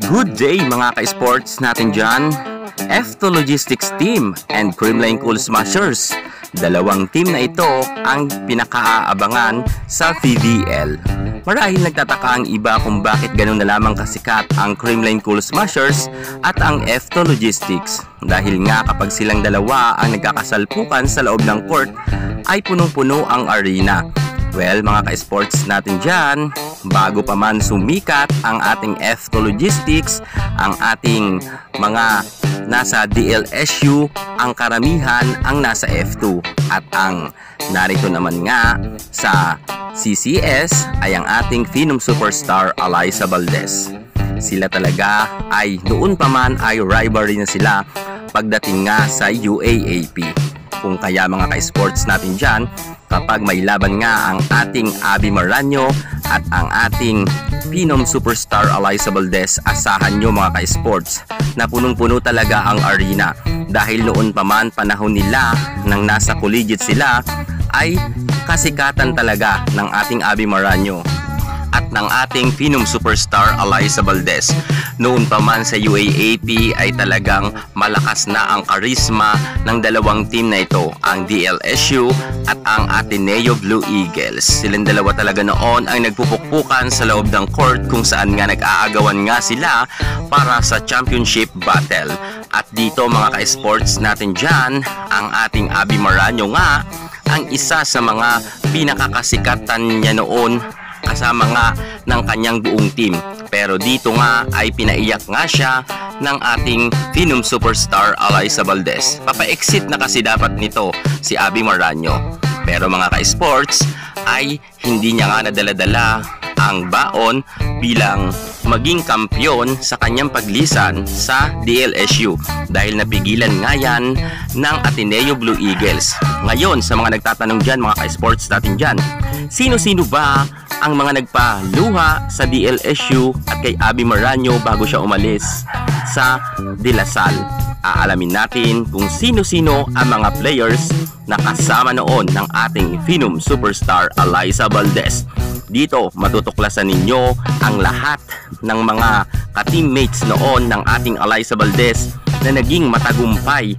Good day mga ka-sports natin dyan. F2 Logistics Team and Creamline Cool Smashers. Dalawang team na ito ang pinakaaabangan sa VVL. Marahil nagtataka ang iba kung bakit ganun na lamang kasikat ang Creamline Cool Smashers at ang F2 Logistics. Dahil nga kapag silang dalawa ang nagkakasalpukan sa loob ng court ay punong-puno ang arena. Well, mga ka-sports natin dyan, bago pa man sumikat ang ating F2 Logistics, ang ating mga nasa DLSU, ang karamihan ang nasa F2. At ang narito naman nga sa CCS ay ang ating Phenom Superstar Alyssa Valdez. Sila talaga ay noon pa man ay rivalry na sila pagdating nga sa UAAP. Kung kaya mga ka-sports natin dyan, kapag may laban nga ang ating Abby Maranyo at ang ating Phenom Superstar Alyssa Valdez, asahan nyo mga ka-sports na punong-puno talaga ang arena. Dahil noon pa man panahon nila nang nasa collegiate sila ay kasikatan talaga ng ating Abby Maranyo at ng ating Phenom Superstar Alyssa Valdez. Noon pa man sa UAAP ay talagang malakas na ang karisma ng dalawang team na ito, ang DLSU at ang Ateneo Blue Eagles. Silang dalawa talaga noon ang nagpupukpukan sa loob ng court kung saan nga nag-aagawan nga sila para sa championship battle. At dito mga ka-sports natin dyan, ang ating Abby Maranyo nga ang isa sa mga pinakakasikatan niya noon kasama nga ng kanyang buong team. Pero dito nga ay pinaiyak nga siya ng ating Phenom Superstar Alyssa Valdez. Papa-exit na kasi dapat nito si Abby Maranyo. Pero mga ka-sports ay hindi niya nga nadala-dala ang baon bilang maging kampyon sa kanyang paglisan sa DLSU dahil napigilan nga yan ng Ateneo Blue Eagles. Ngayon sa mga nagtatanong dyan mga ka-sports natin dyan, sino-sino ba ang mga nagpaluha sa DLSU at kay Abby Maranyo bago siya umalis sa De La Salle? Aalamin natin kung sino-sino ang mga players na kasama noon ng ating Phenom Superstar Alyssa Valdez. Dito matutuklasan ninyo ang lahat ng mga ka-teammates noon ng ating Alyssa Valdez na naging matagumpay.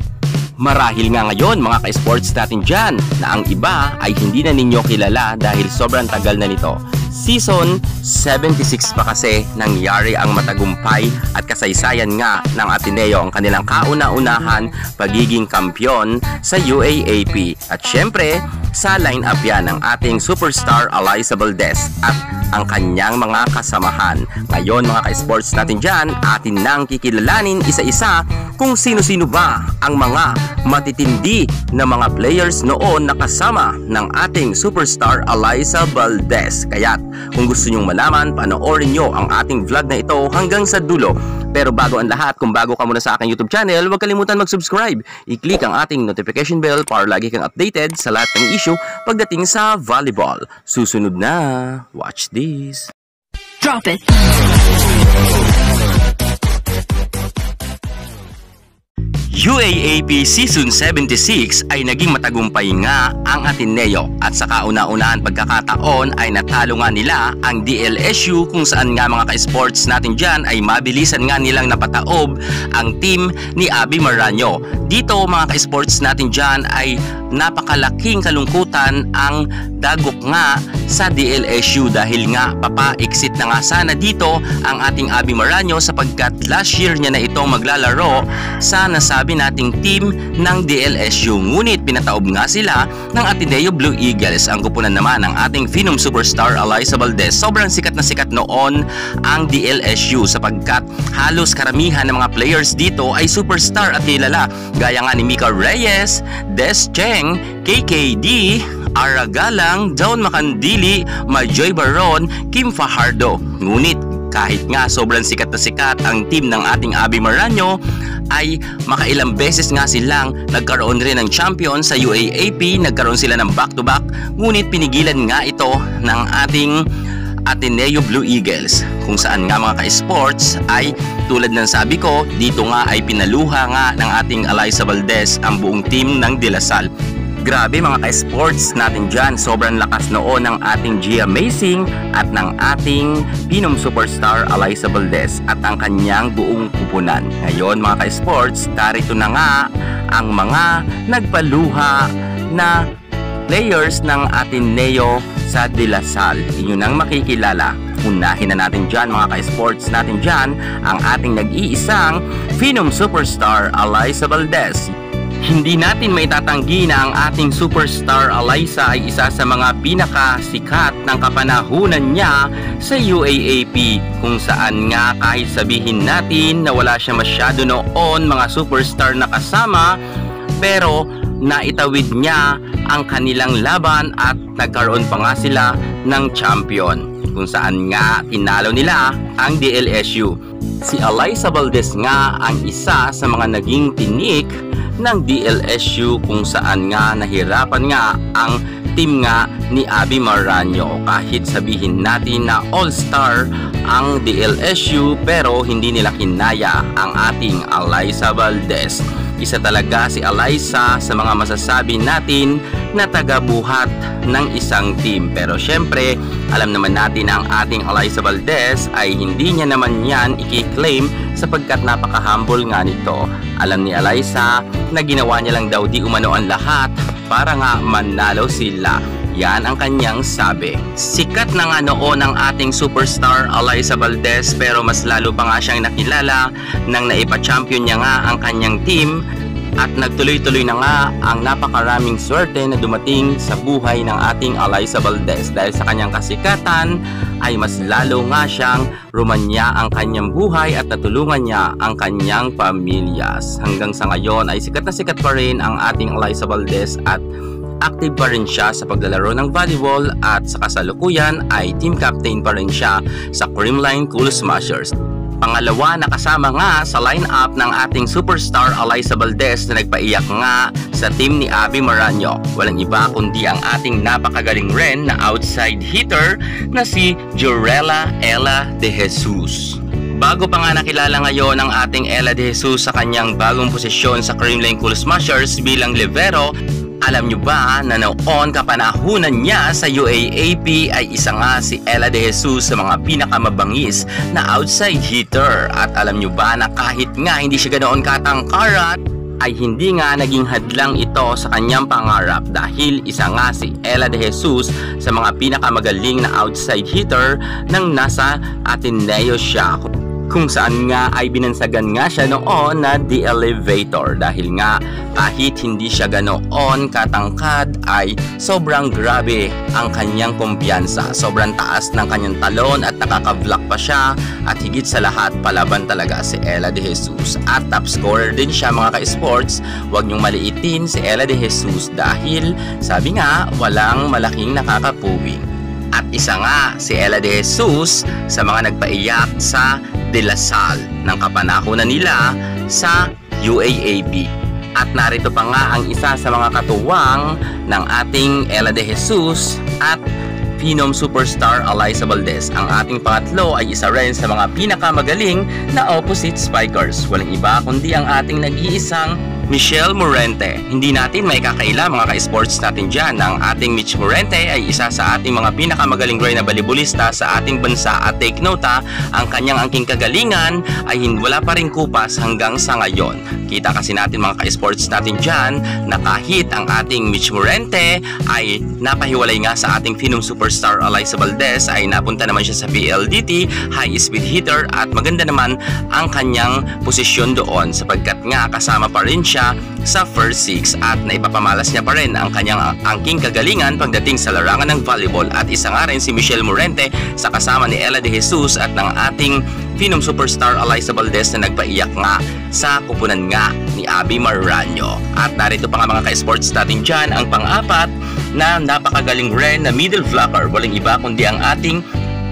Marahil nga ngayon mga ka-sports natin dyan na ang iba ay hindi na ninyo kilala dahil sobrang tagal na nito. Season 76 pa kasi nangyari ang matagumpay at kasaysayan nga ng Ateneo ang kanilang kauna-unahan pagiging kampyon sa UAAP. At syempre, sa line-up yan ng ating Superstar Alyssa Valdez at ang kanyang mga kasamahan. Ngayon mga ka-sports natin dyan, atin nang kikilalanin isa-isa kung sino-sino ba ang mga matitindi na mga players noon na kasama ng ating Superstar Alyssa Valdez. Kaya kung gusto nyong malaman, panoorin nyo ang ating vlog na ito hanggang sa dulo. Pero bago ang lahat, kung bago ka muna sa aking YouTube channel, huwag kalimutan mag-subscribe. I-click ang ating notification bell para lagi kang updated sa lahat ng issue pagdating sa volleyball. Susunod na, watch this. Drop it. UAAP Season 76 ay naging matagumpay nga ang Ateneo at sa kauna-unahan pagkakataon ay natalo nga nila ang DLSU kung saan nga mga ka-sports natin dyan ay mabilisan nga nilang napataob ang team ni Abby Maranyo. Dito mga ka-sports natin dyan ay napakalaking kalungkutan ang dagok nga sa DLSU dahil nga papa-exit na nga sana dito ang ating Abby Maranyo sapagkat last year niya na itong maglalaro sa nasabi nating team ng DLSU. Ngunit pinataob nga sila ng Ateneo Blue Eagles. Ang kupunan naman ng ating Phenom Superstar Alyssa Valdez. Sobrang sikat na sikat noon ang DLSU sapagkat halos karamihan ng mga players dito ay superstar at kilala. Gaya nga ni Mika Reyes, Des Cheng, KKD, Ara Galang, Dawn Macandili, Majoy Baron, Kim Fajardo. Ngunit kahit nga sobrang sikat na sikat ang team ng ating Abby Maranyo ay makailang beses nga silang nagkaroon rin ng champion sa UAAP, nagkaroon sila ng back-to-back, ngunit pinigilan nga ito ng ating Ateneo Blue Eagles kung saan nga mga ka-sports ay tulad ng sabi ko, dito nga ay pinaluha nga ng ating Alyssa Valdez ang buong team ng De La Salle. Grabe mga ka-sports natin dyan, sobrang lakas noon ng ating Gia Amazing at ng ating Phenom Superstar Alyssa Valdez at ang kanyang buong kupunan. Ngayon mga ka-sports, darito na nga ang mga nagpaluha na players ng Ateneo sa De La Salle. Inyo nang makikilala. Unahin na natin dyan mga ka-sports natin dyan ang ating nag-iisang Phenom Superstar Alyssa Valdez. Hindi natin may tatanggi na ang ating superstar Alyssa ay isa sa mga pinakasikat ng kapanahunan niya sa UAAP, kung saan nga kahit sabihin natin na wala siya masyado noon mga superstar na kasama, pero naitawid niya ang kanilang laban at nagkaroon pa nga sila ng champion, kung saan nga tinalo nila ang DLSU. Si Alyssa Valdez nga ang isa sa mga naging tinik ng DLSU, kung saan nga nahirapan nga ang team nga ni Abby Maranyo. Kahit sabihin natin na all-star ang DLSU, pero hindi nila kinaya ang ating Alyssa Valdez. Isa talaga si Alyssa sa mga masasabi natin na tagabuhat ng isang team. Pero syempre, alam naman natin na ang ating Alyssa Valdez ay hindi niya naman yan i-claim sapagkat napaka-humble nga nito. Alam ni Alyssa na ginawa niya lang daw di umano ang lahat para nga manalo sila. Yan ang kanyang sabi. Sikat na nga noon ang ating superstar Alyssa Valdez, pero mas lalo pa nga siyang nakilala nang naipa-champion niya nga ang kanyang team. At nagtuloy-tuloy na nga ang napakaraming swerte na dumating sa buhay ng ating Alyssa Valdez. Dahil sa kanyang kasikatan ay mas lalo nga siyang rumanya ang kanyang buhay at natulungan niya ang kanyang pamilya. Hanggang sa ngayon ay sikat na sikat pa rin ang ating Alyssa Valdez at active pa rin siya sa paglalaro ng volleyball, at sa kasalukuyan ay team captain pa rin siya sa Creamline Cool Smashers. Pangalawa na kasama nga sa lineup ng ating superstar Alyssa Valdez na nagpaiyak nga sa team ni Abby Maranyo. Walang iba kundi ang ating napakagaling rin na outside hitter na si Jorella Ella De Jesus. Bago pa nga nakilala ngayon ang ating Ella De Jesus sa kanyang bagong posisyon sa Creamline Cool Smashers bilang libero, alam nyo ba na noon kapanahunan niya sa UAAP ay isa nga si Ella De Jesus sa mga pinakamabangis na outside hitter. At alam nyo ba na kahit nga hindi siya ganoon katangkarat, ay hindi nga naging hadlang ito sa kanyang pangarap, dahil isa nga si Ella De Jesus sa mga pinakamagaling na outside hitter nang nasa Ateneo siya, kung saan nga ay binansagan nga siya noon na The Elevator, dahil nga kahit hindi siya ganoon katangkad ay sobrang grabe ang kanyang kumpiyansa, sobrang taas ng kanyang talon at nakaka-block pa siya, at higit sa lahat palaban talaga si Ella De Jesus. At top scorer din siya mga ka-sports. Huwag niyong maliitin si Ella De Jesus dahil sabi nga walang malaking nakakapuwing. At isa nga si Ella De Jesus sa mga nagpaiyak sa De La Salle ng kapanahunan nila sa UAAP. At narito pa nga ang isa sa mga katuwang ng ating Ella De Jesus at Phenom Superstar Alyssa Valdez. Ang ating pangatlo ay isa rin sa mga pinakamagaling na opposite spikers. Walang iba kundi ang ating nag-iisang Michelle Morente. Hindi natin may kakaila mga ka-sports natin dyan. Ang ating Mitch Morente ay isa sa ating mga pinakamagaling rin na volleyballista sa ating bansa, at take note ang kanyang angking kagalingan ay wala pa rin kupas hanggang sa ngayon. Kita kasi natin mga ka-sports natin dyan na kahit ang ating Mitch Morente ay napahiwalay nga sa ating Phenom Superstar Alyssa Valdez, ay napunta naman siya sa PLDT, high speed hitter, at maganda naman ang kanyang posisyon doon sapagkat nga kasama pa rin siya sa first six, at naipapamalas niya pa rin ang kanyang angking kagalingan pagdating sa larangan ng volleyball. At isa nga rin si Michelle Morente sa kasama ni Ella De Jesus at ng ating Phenom Superstar Alyssa Valdez na nagpaiyak nga sa kupunan nga ni Abby Maranyo. At narito pa nga mga ka-sports natin dyan ang pang-apat na napakagaling rin na middle blocker. Walang iba kundi ang ating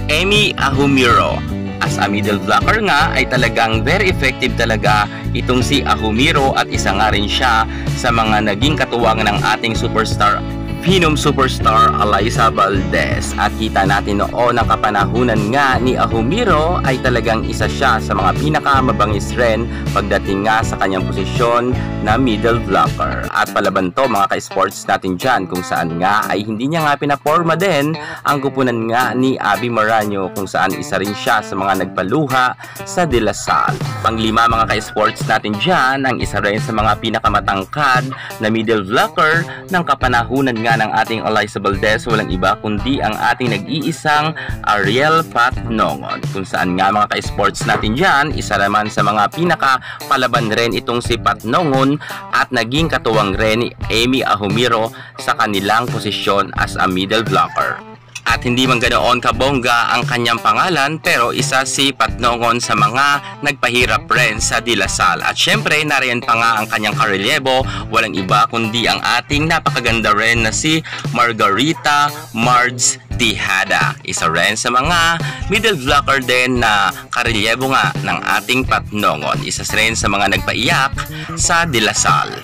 Amy Ahumiro. As a middle blocker nga ay talagang very effective talaga itong si Ahumiro, at isa nga rin siya sa mga naging katuwang ng ating superstar Phenom superstar Alyssa Valdez. At kita natin noon ang kapanahunan nga ni Ahumiro ay talagang isa siya sa mga pinakamabangis rin pagdating nga sa kanyang posisyon na middle blocker. At palaban to mga ka-sports natin dyan kung saan nga ay hindi niya nga pinaporma din ang kupunan nga ni Abby Maranyo kung saan isa rin siya sa mga nagpaluha sa De La Salle. Panglima mga ka-sports natin dyan ang isa rin sa mga pinakamatangkad na middle blocker ng kapanahunan nga ng ating Alyssa Valdez, walang iba kundi ang ating nag-iisang Ariel Patnongon. Kung saan nga mga ka-sports natin dyan, isa naman sa mga pinakapalaban rin itong si Patnongon at naging katuwang rin ni Amy Ahumiro sa kanilang posisyon as a middle blocker. At hindi man ganoon kabongga ang kanyang pangalan, pero isa si Patnongon sa mga nagpahirap rin sa De La Salle. At syempre nariyan pa nga ang kanyang karelyebo, walang iba kundi ang ating napakaganda rin na si Margarita Mards Tejada. Isa rin sa mga middle blocker din na karelyebo nga ng ating Patnongon. Isa rin sa mga nagpaiyak sa De La Salle.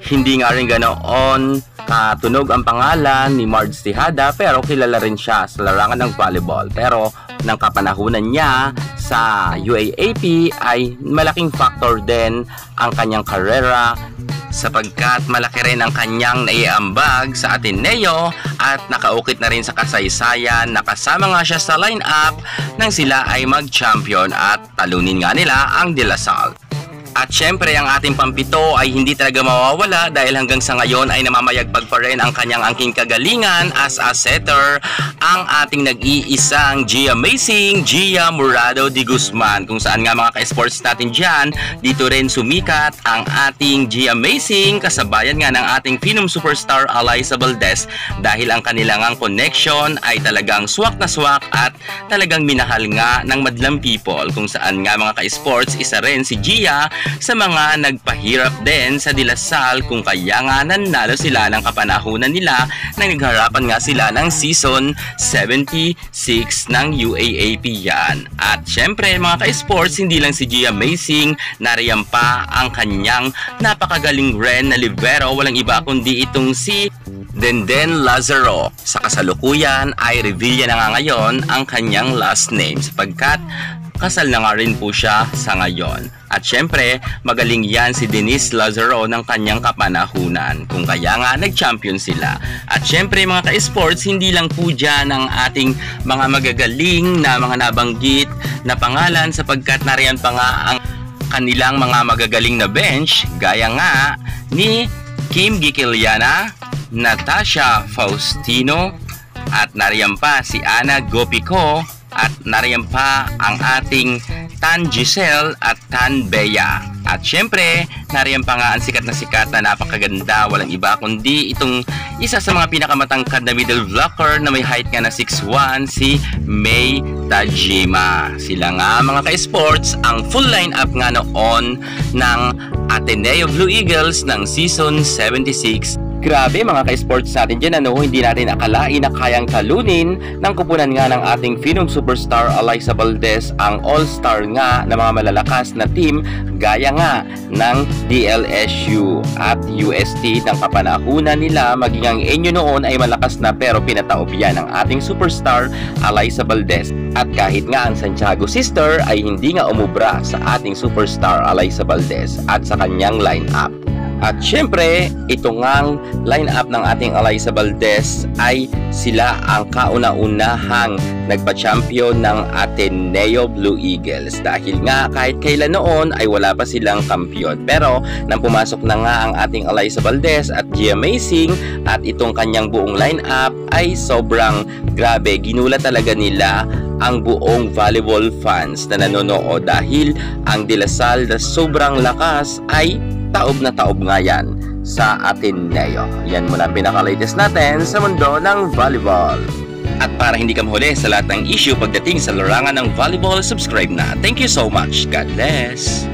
Hindi nga rin ganoon katunog ang pangalan ni Mards Tejada, pero kilala rin siya sa larangan ng volleyball. Pero ng kapanahunan niya sa UAAP ay malaking factor din ang kanyang karera sapagkat malaki rin ang kanyang naiambag sa Ateneo at nakaukit na rin sa kasaysayan. Nakasama nga siya sa lineup nang sila ay mag-champion at talunin nga nila ang De La Salle. At syempre ang ating pampito ay hindi talaga mawawala dahil hanggang sa ngayon ay namamayagpag pa rin ang kanyang angking kagalingan as a setter, ang ating nag-iisang G-Amazing Gia Murado de Guzman. Kung saan nga mga ka-sports natin dyan, dito rin sumikat ang ating G-Amazing kasabayan nga ng ating Phenom superstar Alyssa Valdez dahil ang kanilang connection ay talagang swak na swak at talagang minahal nga ng madlang people. Kung saan nga mga ka-sports, isa rin si Gia sa mga nagpahirap din sa De La Salle kung kaya nga nanalo sila ng kapanahunan nila nang nagharapan nga sila ng season 76 ng UAAP yan. At syempre mga ka-sports, hindi lang si G-Amazing, nariyan pa ang kanyang napakagaling rin na libero, walang iba kundi itong si Denden Lazaro. Sa kasalukuyan ay reveal na nga ngayon ang kanyang last name sapagkat kasal na nga rin po siya sa ngayon. At syempre, magaling yan si Denise Lazaro ng kanyang kapanahunan kung kaya nga nag-champion sila. At syempre mga ka-sports, hindi lang po dyan ang ating mga magagaling na mga nabanggit na pangalan sapagkat nariyan pa nga ang kanilang mga magagaling na bench gaya nga ni Kim Gikiliana, Natasha Faustino, at nariyan pa si Ana Gopico, at nariyan pa ang ating Tan Giselle at Tan Bea. At syempre, nariyan pa nga ang sikat na napakaganda, walang iba kundi itong isa sa mga pinakamatangkad na middle blocker na may height nga na 6'1", si May Tajima. Sila nga mga ka-sports ang full lineup nga noon ng Ateneo Blue Eagles ng season 76. Grabe mga ka-sports natin dyan, hindi natin akalain na kayang talunin ng kupunan nga ng ating Phenom superstar Alyssa Valdez ang all-star nga na mga malalakas na team gaya nga ng DLSU at UST ng kapanahunan nila. Maging ang Enyo noon ay malakas na pero pinataob yan ng ating superstar Alyssa Valdez. At kahit nga ang Santiago Sister ay hindi nga umubra sa ating superstar Alyssa Valdez at sa kanyang lineup. At syempre, ito ngang line-up ng ating Alyssa Valdez ay sila ang kauna-unahang nagpa-champion ng Ateneo Blue Eagles. Dahil nga kahit kailan noon ay wala pa silang kampiyon. Pero nang pumasok na nga ang ating Alyssa Valdez at G-Amazing at itong kanyang buong line-up ay sobrang grabe. Ginulat talaga nila ang buong volleyball fans na nanonood dahil ang De La Salle na sobrang lakas ay taob na taob nga yan sa Ateneo. Yan muna ang pinaka-latest natin sa mundo ng volleyball. At para hindi ka mahuli sa lahat ng issue pagdating sa larangan ng volleyball, subscribe na. Thank you so much. God bless.